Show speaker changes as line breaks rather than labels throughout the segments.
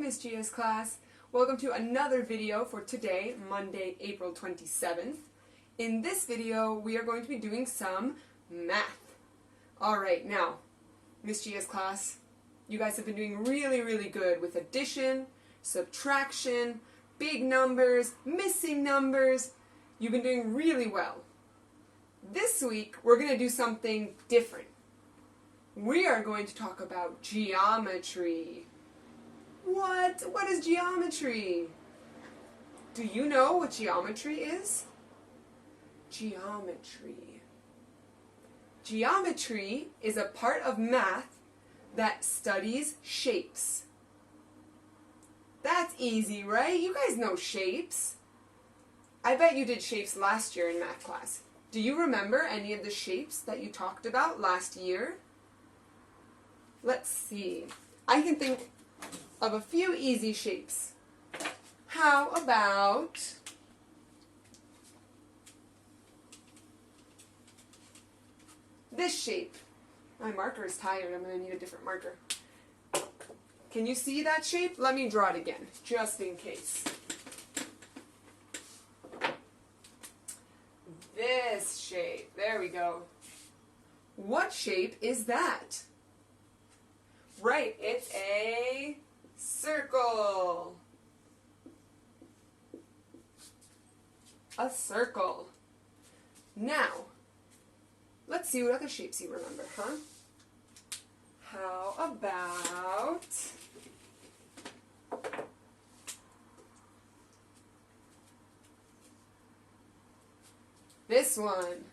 Miss Gia's class. Welcome to another video for today, Monday, April 27th. In this video, we are going to be doing some math. Alright, now, Miss Gia's class, you guys have been doing really good with addition, subtraction, big numbers, missing numbers. You've been doing really well. This week, we're going to do something different. We are going to talk about geometry. What? What is geometry? Do you know what geometry is? Geometry. Geometry is a part of math that studies shapes. That's easy, right? You guys know shapes. I bet you did shapes last year in math class. Do you remember any of the shapes that you talked about last year? Let's see. I can think of a few easy shapes. How about this shape? My marker is tired. I'm going to need a different marker. Can you see that shape? Let me draw it again, just in case. This shape. There we go. What shape is that? Right, it's a circle. A circle. Now, let's see what other shapes you remember, huh? How about this one?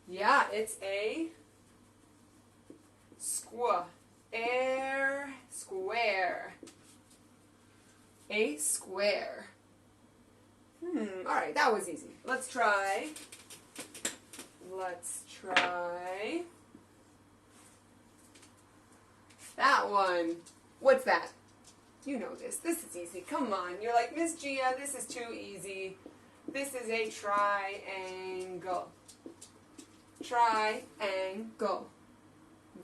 Yeah, it's a square. A square. Alright, that was easy. Let's try that one. What's that? You know this. This is easy. Come on. You're like, Miss Gia, this is too easy. This is a triangle. Triangle.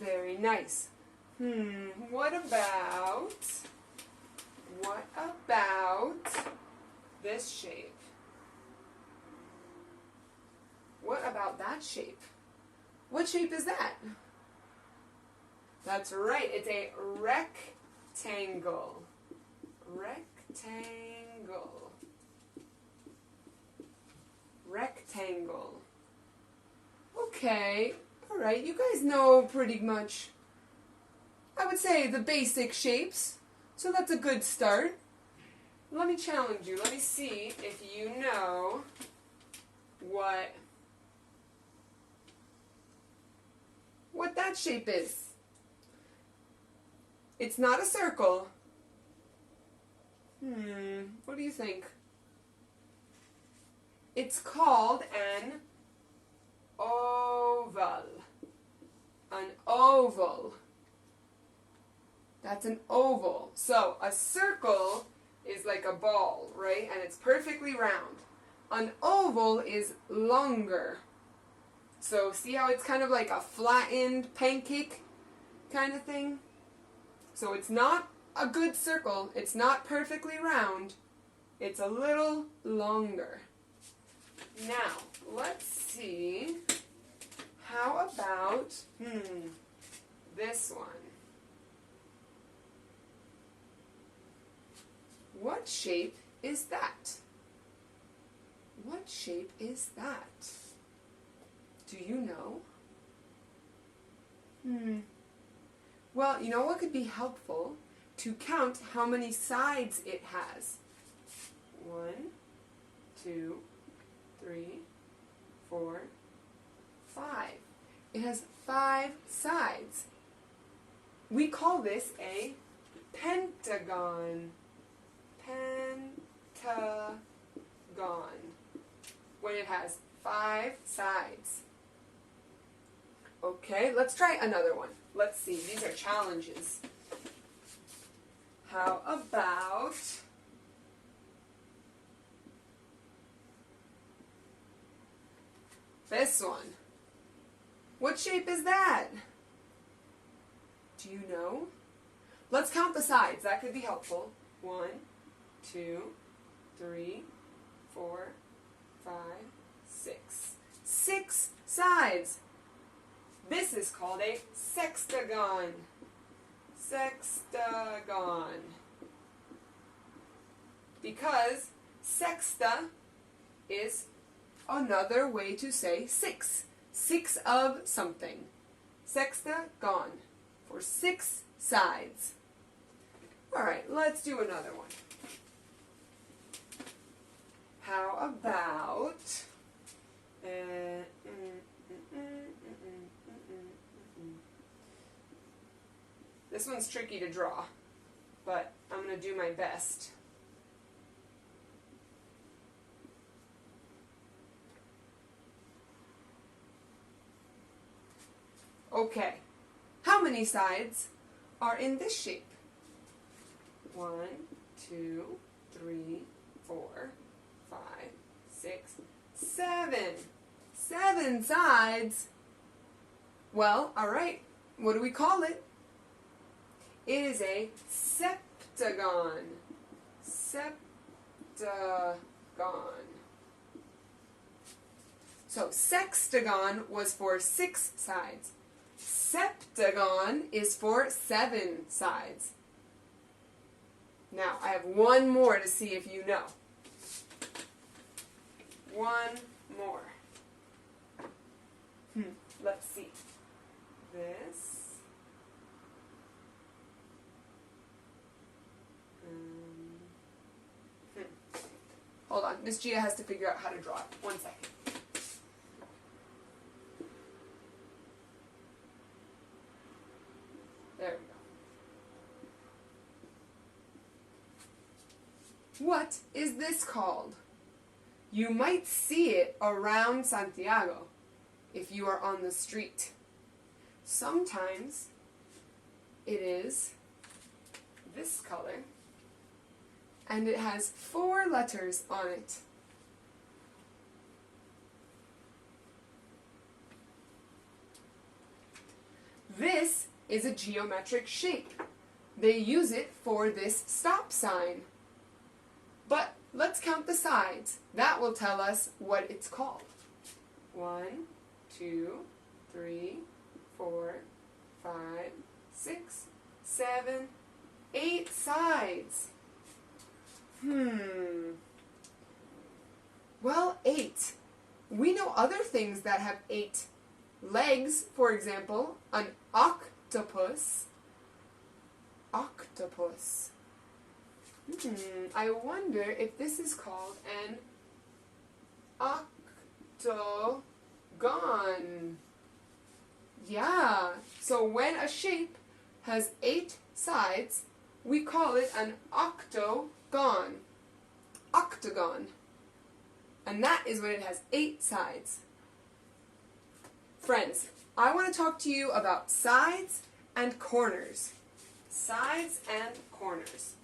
Very nice. What about this shape? What about that shape? What shape is that? That's right, it's a rectangle. Rectangle. Rectangle. Okay, alright, you guys know pretty much, I would say, the basic shapes. So that's a good start. Let me challenge you. Let me see if you know what that shape is. It's not a circle. What do you think? It's called an oval. An oval. That's an oval. So a circle is like a ball, right? And it's perfectly round. An oval is longer. So see how it's kind of like a flattened pancake kind of thing? So it's not a good circle. It's not perfectly round. It's a little longer. Now, let's see. How about, this one? What shape is that? What shape is that? Do you know? Well, you know what could be helpful? To count how many sides it has. 1, 2, 3, 4, 5. It has 5 sides. We call this a pentagon. Pentagon. When it has 5 sides. Okay, let's try another one. Let's see, these are challenges. How about this one? What shape is that? Do you know? Let's count the sides. That could be helpful. 1, 2, 3, 4, 5, 6. 6 sides. This is called a sextagon. Sextagon. Because sexta is another way to say 6. 6 of something. Sextagon. For 6 sides. Alright, let's do another one. How about this one's tricky to draw, but I'm going to do my best. Okay, how many sides are in this shape? 1, 2, 3, 4, 5, 6, 7. 7 sides. Well, alright, what do we call it? It is a septagon. Septagon. So sextagon was for 6 sides. Septagon is for 7 sides. Now, I have one more to see if you know. One more. Let's see. This. Hold on. Miss Gia has to figure out how to draw it. 1 second. There we go. What is this called? You might see it around Santiago if you are on the street. Sometimes it is this color and it has 4 letters on it. This is a geometric shape. They use it for this stop sign. But let's count the sides. That will tell us what it's called. 1, 2, 3, 4, 5, 6, 7, 8 sides. Well, 8. We know other things that have 8 legs. For example, an octopus. Octopus. I wonder if this is called an octagon. Yeah. So when a shape has 8 sides, we call it an octagon. Octagon. And that is when it has 8 sides. Friends, I want to talk to you about sides and corners. Sides and corners.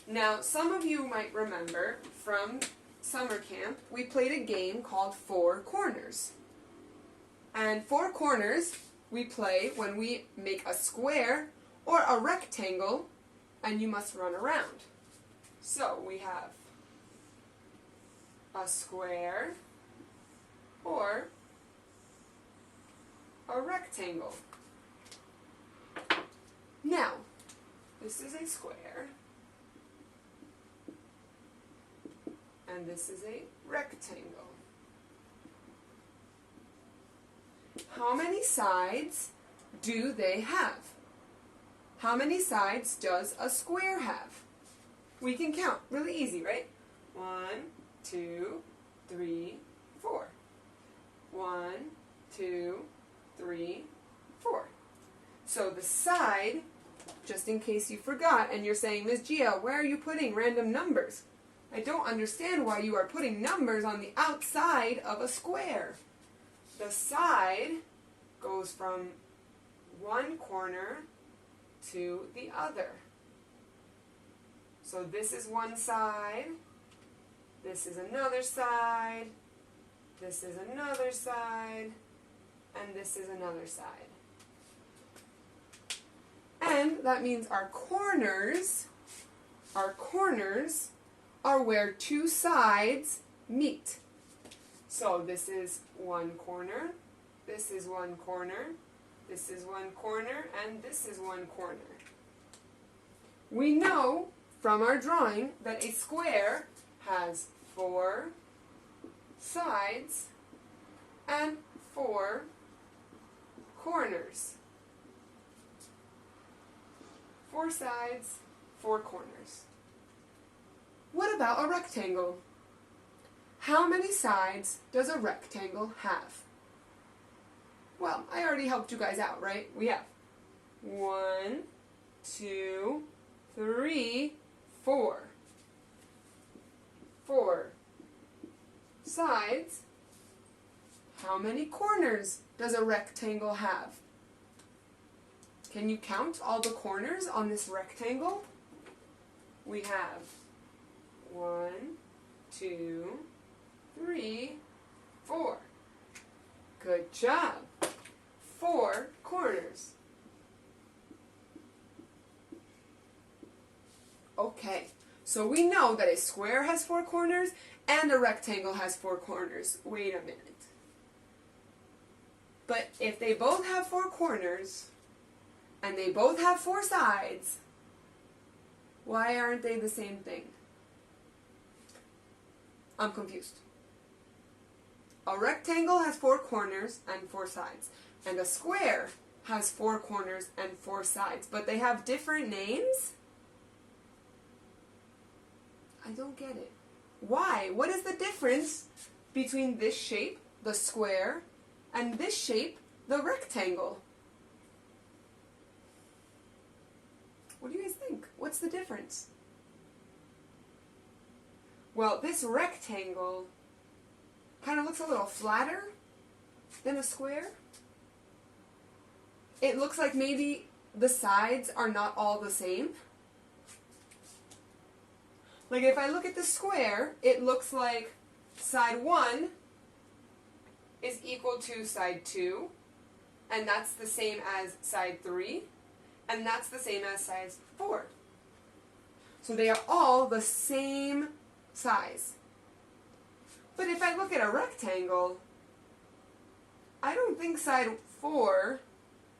Now, some of you might remember from summer camp, we played a game called 4 Corners. And 4 corners we play when we make a square or a rectangle and you must run around. So we have a square or a rectangle. Now, this is a square and this is a rectangle. How many sides do they have? How many sides does a square have? We can count. Really easy, right? 1, 2, 3, 4. 1, 2, 3, 4. So the side, just in case you forgot and you're saying, Miss Gia, where are you putting random numbers? I don't understand why you are putting numbers on the outside of a square. The side goes from one corner to the other. So this is one side, this is another side, this is another side, and this is another side. And that means our corners Our corners are where two sides meet. So this is one corner, this is one corner, this is one corner, and this is one corner. We know from our drawing that a square has 4 sides and 4 corners. 4 sides, 4 corners. What about a rectangle? How many sides does a rectangle have? Well, I already helped you guys out, right? We have 1, 2, 3, 4. 4 sides. How many corners does a rectangle have? Can you count all the corners on this rectangle? We have 1, 2, 3, 4. Good job. 4 corners. Okay, so we know that a square has 4 corners and a rectangle has 4 corners. Wait a minute. But if they both have 4 corners and they both have 4 sides, why aren't they the same thing? I'm confused. A rectangle has 4 corners and 4 sides, and a square has 4 corners and 4 sides, but they have different names? I don't get it. Why? What is the difference between this shape, the square, and this shape, the rectangle? What do you guys think? What's the difference? Well, this rectangle kind of looks a little flatter than a square. It looks like maybe the sides are not all the same. Like if I look at the square, it looks like side 1 is equal to side 2, and that's the same as side 3, and that's the same as side 4. So they are all the same size. But if I look at a rectangle, I don't think side 4,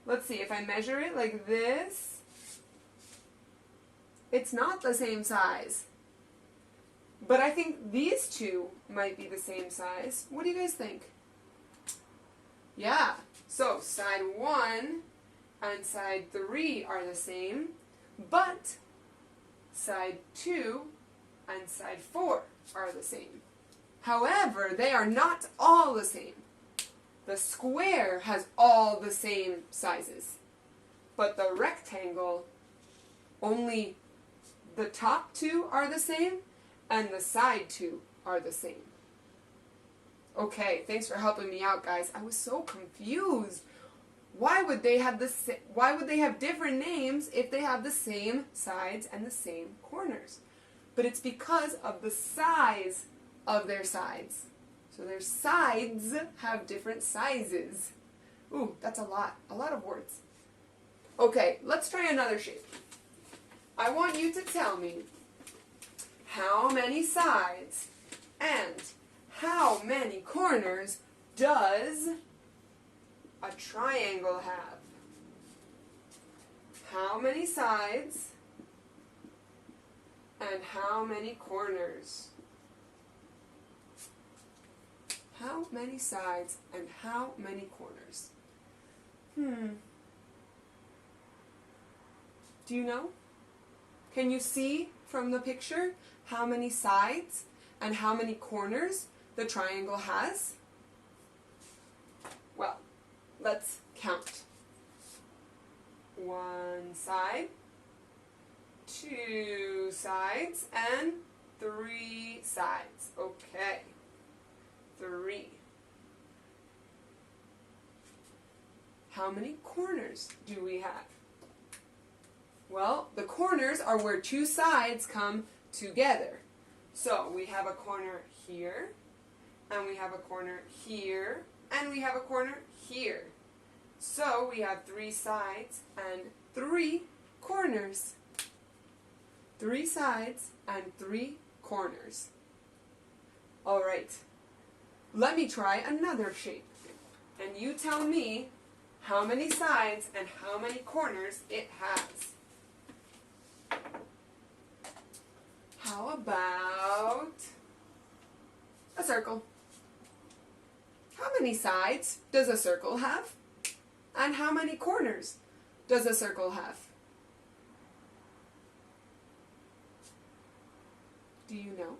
let's see, if I measure it like this, it's not the same size. But I think these two might be the same size. What do you guys think? Yeah, so side 1 and side 3 are the same, but side 2 and side 4 are the same. However, they are not all the same. The square has all the same sizes, but the rectangle, only the top 2 are the same, and the side 2 are the same. Okay, thanks for helping me out, guys. I was so confused. Why would they have different names if they have the same sides and the same corners? But it's because of the size of their sides. So their sides have different sizes. Ooh, that's a lot of words. Okay, let's try another shape. I want you to tell me how many sides and how many corners does a triangle have? How many sides and how many corners? How many sides and how many corners? Do you know? Can you see from the picture how many sides and how many corners the triangle has? Well, let's count. 1 side, 2 sides, and 3 sides. Okay. 3. How many corners do we have? Well, the corners are where 2 sides come together. So we have a corner here, and we have a corner here, and we have a corner here. So we have 3 sides and 3 corners. 3 sides and 3 corners. All right, let me try another shape. And you tell me how many sides and how many corners it has. How about a circle? How many sides does a circle have? And how many corners does a circle have? Do you know?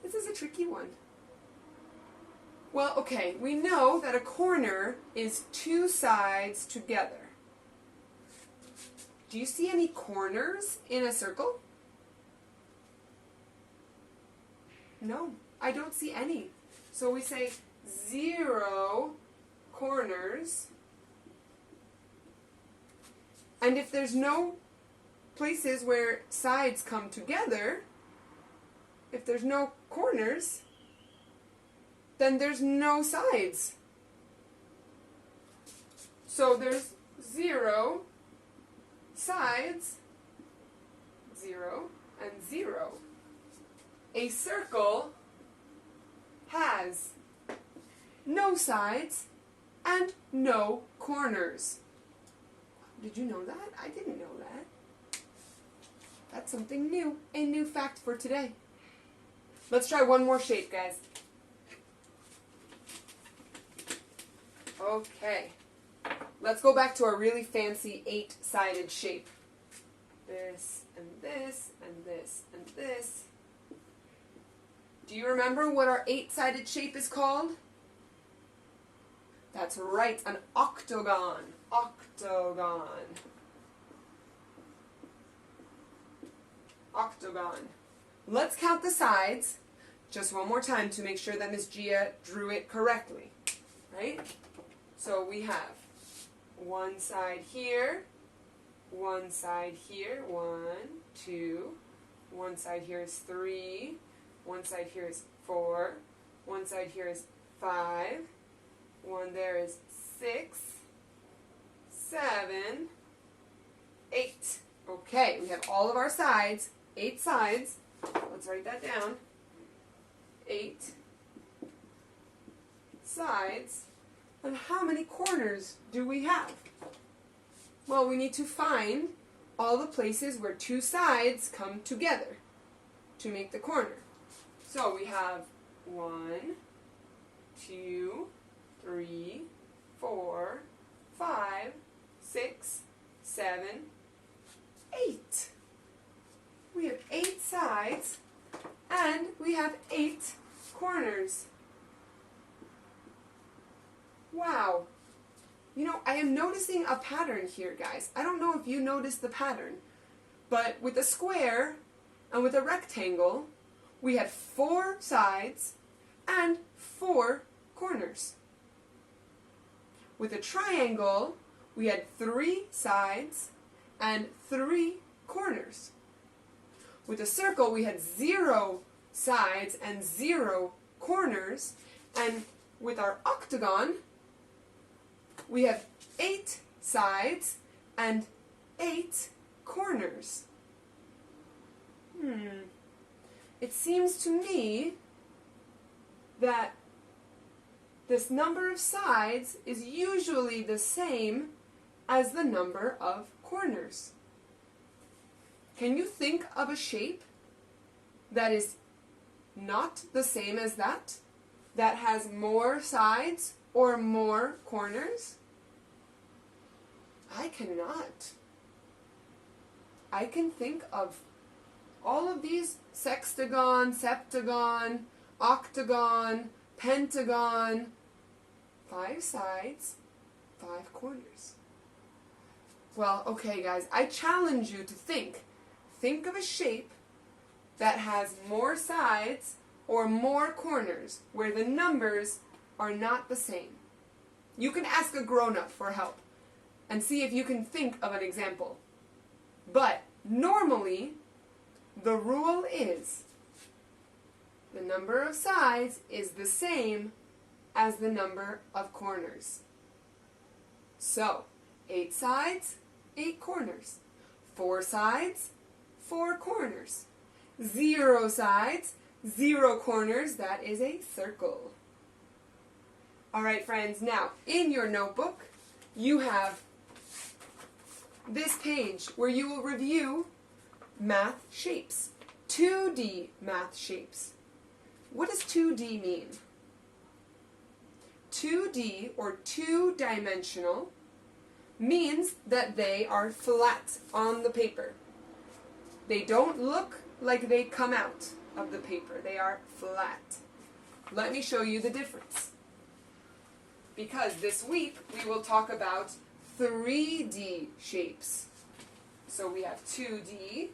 This is a tricky one. Well, okay, we know that a corner is 2 sides together. Do you see any corners in a circle? No, I don't see any. So we say 0 corners. And if there's no places where sides come together, if there's no corners, then there's no sides. So there's 0 sides, 0 and 0. A circle has no sides and no corners. Did you know that? I didn't know that. That's something new, a new fact for today. Let's try one more shape, guys. Okay. Let's go back to our really fancy 8-sided shape. This and this and this and this. Do you remember what our 8-sided shape is called? That's right, an octagon. Octagon. Octagon. Let's count the sides just one more time to make sure that Miss Gia drew it correctly. Right? So we have one side here, one side here, 1, 2, one side here is 3, one side here is 4, one side here is 5, one there is 6, 7, 8. Okay, we have all of our sides, 8 sides. Let's write that down. 8 sides. And how many corners do we have? Well, we need to find all the places where 2 sides come together to make the corner. So we have 1, 2, 3, 4, 5, 6, 7, 8. We have 8 sides and we have 8 corners. Wow. You know, I am noticing a pattern here, guys. I don't know if you noticed the pattern, but with a square and with a rectangle, we had 4 sides and 4 corners. With a triangle, we had 3 sides and 3 corners. With a circle, we had 0 sides and 0 corners. And with our octagon, we have 8 sides and 8 corners. It seems to me that this number of sides is usually the same as the number of corners. Can you think of a shape that is not the same as that has more sides or more corners? I cannot. I can think of all of these: sextagon, septagon, octagon, pentagon. 5 sides, 5 corners. Well, okay guys, I challenge you to think. Think of a shape that has more sides or more corners where the numbers are not the same. You can ask a grown-up for help and see if you can think of an example. But normally, the rule is the number of sides is the same as the number of corners. So, 8 sides, 8 corners. 4 sides, 4 corners. 0 sides, 0 corners, that is a circle. Alright friends, now in your notebook you have this page where you will review math shapes, 2D math shapes. What does 2D mean? 2D or two-dimensional means that they are flat on the paper. They don't look like they come out of the paper. They are flat. Let me show you the difference. Because this week we will talk about 3D shapes. So we have 2D,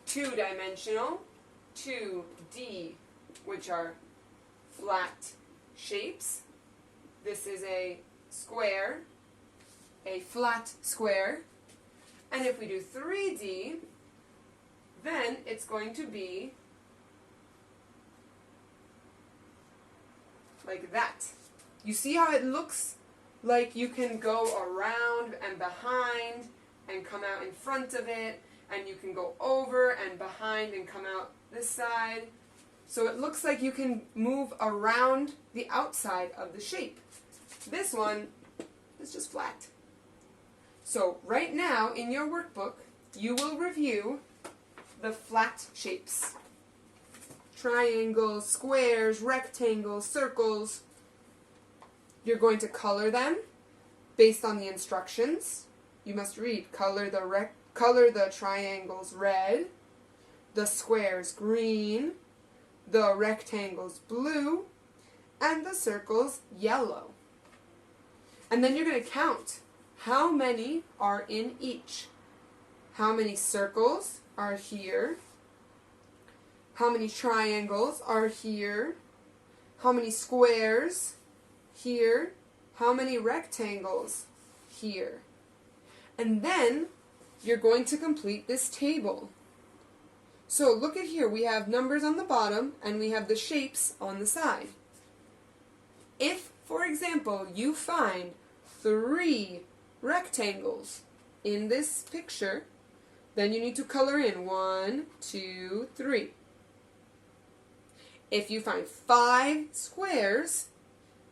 two-dimensional, 2D, which are flat shapes. This is a square, a flat square. And if we do 3D, then it's going to be like that. You see how it looks like you can go around and behind and come out in front of it, and you can go over and behind and come out this side. So it looks like you can move around the outside of the shape. This one is just flat. So right now in your workbook, you will review the flat shapes. Triangles, squares, rectangles, circles. You're going to color them based on the instructions. You must read, color the triangles red, the squares green, the rectangles blue, and the circles yellow. And then you're going to count how many are in each. How many circles are here? How many triangles are here? How many squares here? How many rectangles here? And then you're going to complete this table. So look at here, we have numbers on the bottom and we have the shapes on the side. If, for example, you find 3 rectangles in this picture, then you need to color in 1, 2, 3. If you find 5 squares,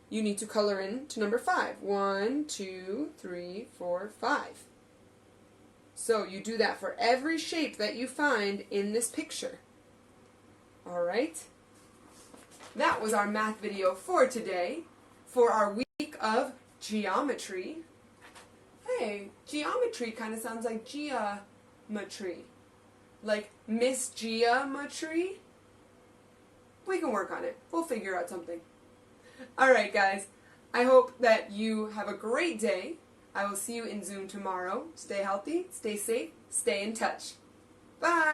you need to color in to number 5. 1, 2, 3, 4, 5. So you do that for every shape that you find in this picture. Alright? That was our math video for today, for our week of geometry. Hey, geometry kind of sounds like geometry. Like Miss Geometry. We can work on it. We'll figure out something. Alright guys, I hope that you have a great day. I will see you in Zoom tomorrow. Stay healthy, stay safe, stay in touch. Bye!